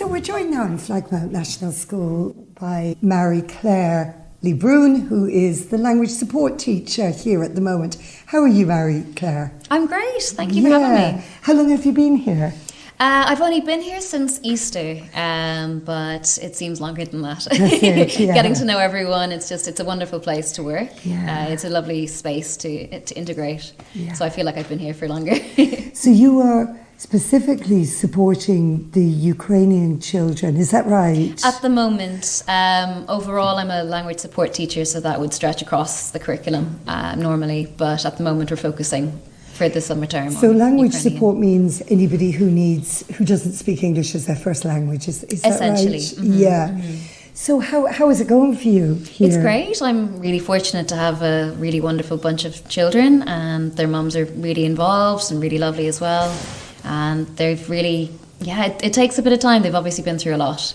So we're joined now in Flagmount National School by Clare Bruin, who is the language support teacher here at the moment. How are you, Clare? I'm great, thank you for having me. How long have you been here? I've only been here since Easter, but it seems longer than that. Getting to know everyone, it's a wonderful place to work. It's a lovely space to integrate. So I feel like I've been here for longer. So you are specifically supporting the Ukrainian children, is that right? At the moment, overall I'm a language support teacher, so that would stretch across the curriculum normally, but at the moment we're focusing for the summer term. So language support means anybody who doesn't speak English as their first language, is that essentially, right? Mm-hmm. So how is it going for you here? It's great. I'm really fortunate to have a really wonderful bunch of children, and their mums are really involved and really lovely as well. And they've really, it takes a bit of time. They've obviously been through a lot.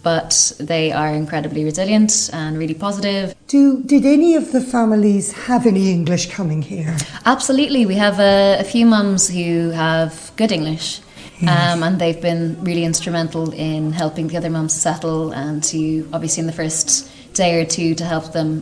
But they are incredibly resilient and really positive. Did any of the families have any English coming here? Absolutely. We have a few mums who have good English. And they've been really instrumental in helping the other mums settle, and to obviously in the first day or two to help them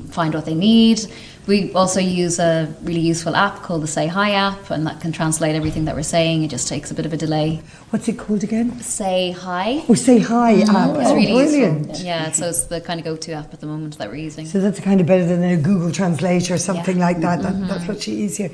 find what they need. We also use a really useful app called the Say Hi app, and that can translate everything that we're saying. It just takes a bit of a delay. What's it called again? Say Hi. Oh, Say Hi app. It's really brilliant. useful. Yeah, so it's the kind of go-to app at the moment that we're using. So that's kind of better than a Google Translate or something like that. That's much easier.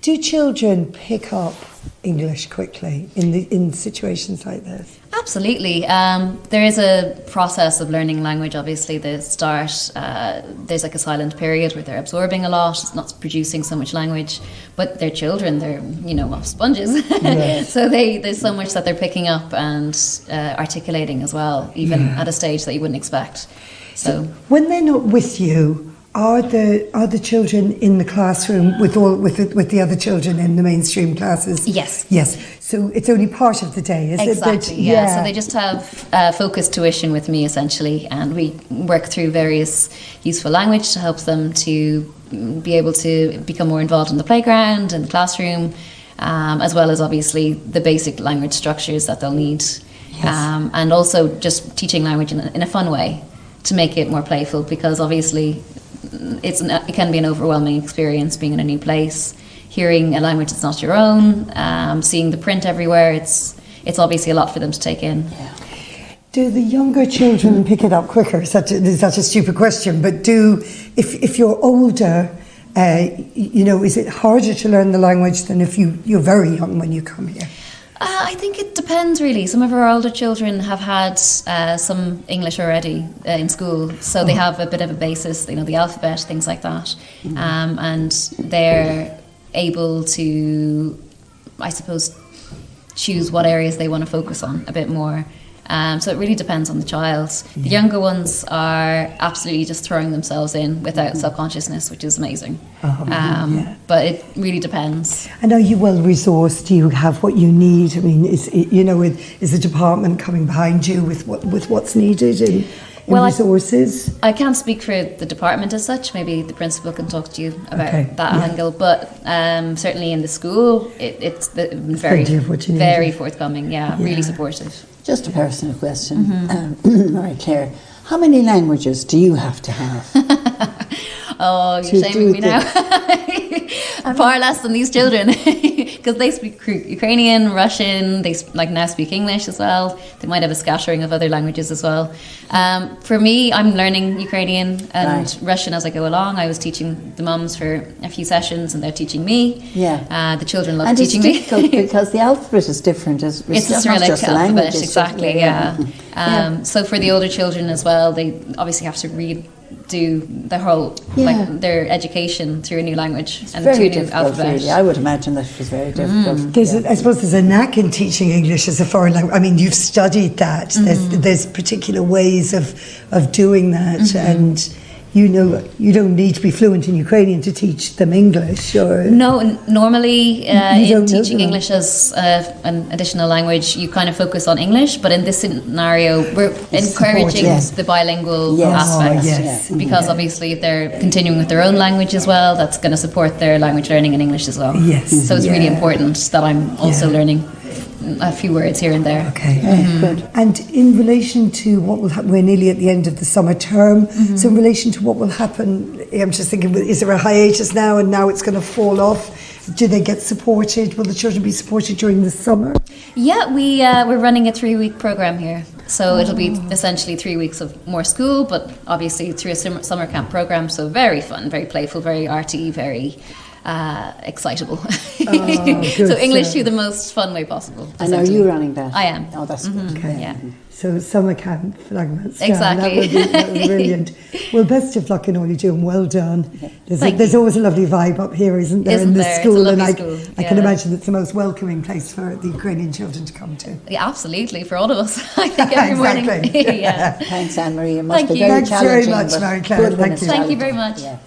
Do children pick up English quickly in situations like this? Absolutely. There is a process of learning language. Obviously, the start, there's like a silent period where they're absorbing a lot. It's not producing so much language, but they're children. They're sponges. Yes. So there's so much that they're picking up and articulating as well, even at a stage that you wouldn't expect. So when they're not with you, are the children in the classroom with the other children in the mainstream classes? Yes. So it's only part of the day, is it? Exactly. So they just have focused tuition with me essentially, and we work through various useful language to help them to be able to become more involved in the playground and the classroom, as well as obviously the basic language structures that they'll need, and also just teaching language in a fun way to make it more playful, because obviously it can be an overwhelming experience being in a new place, hearing a language that's not your own, seeing the print everywhere. It's obviously a lot for them to take in. Do the younger children pick it up quicker? It's such a stupid question, but if you're older, is it harder to learn the language than if you're very young when you come here? I think it depends really. Some of our older children have had some English already in school, so they have a bit of a basis, they know the alphabet, things like that, and they're able to, I suppose, choose what areas they want to focus on a bit more. So it really depends on the child. The younger ones are absolutely just throwing themselves in without self-consciousness, which is amazing. But it really depends. And are you well resourced? Do you have what you need? I mean, is the department coming behind you with what's needed in resources? I can't speak for the department as such. Maybe the principal can talk to you about that angle. But certainly in the school, it's very forthcoming. Really supportive. Just a personal question. All right, Clare, how many languages do you have to have? Oh, you're shaming me now. Far less than these children, because they speak Ukrainian, Russian, they now speak English as well. They might have a scattering of other languages as well. For me, I'm learning Ukrainian and Russian as I go along. I was teaching the mums for a few sessions, and they're teaching me. The children love teaching me. And it's difficult because the alphabet is different. It's not just the language. Exactly, So for the older children as well, they obviously have to do the whole their education through a new language and through a new alphabet. Really. I would imagine that it was very difficult. I suppose there's a knack in teaching English as a foreign language. I mean, you've studied that. There's particular ways of doing that, and you don't need to be fluent in Ukrainian to teach them English. No, normally in teaching English as an additional language, you kind of focus on English, but in this scenario, we're encouraging the bilingual aspect, because obviously if they're continuing with their own language as well, that's going to support their language learning in English as well. So it's really important that I'm also learning a few words here and there. Okay. Good. And in relation to what will happen, we're nearly at the end of the summer term. So in relation to what will happen, I'm just thinking, is there a hiatus now and now it's going to fall off? Do they get supported? Will the children be supported during the summer? Yeah, we're running a 3-week program here. So it'll be essentially 3 weeks of more school, but obviously through a summer camp program. So very fun, very playful, very arty, very excitable. Good So English stuff. to the most fun way possible. And are you running that? I am. Oh, that's good. Okay. Yeah. So summer camp, Flagmount. Exactly. That would be brilliant. Well, best of luck in all you're doing. Well done. Thank There's you. always a lovely vibe up here, isn't there, Isn't in the there? It's a school? lovely And school, I can yeah. imagine it's the most welcoming place for the Ukrainian children to come to. Yeah, absolutely, for all of us. I think every morning. Exactly. Yeah. Thanks, Anne-Marie. It must Thank be you. very Thanks very challenging. much, but Mary Claire. good when Thank it's you. Thank you challenging. very much. Yeah.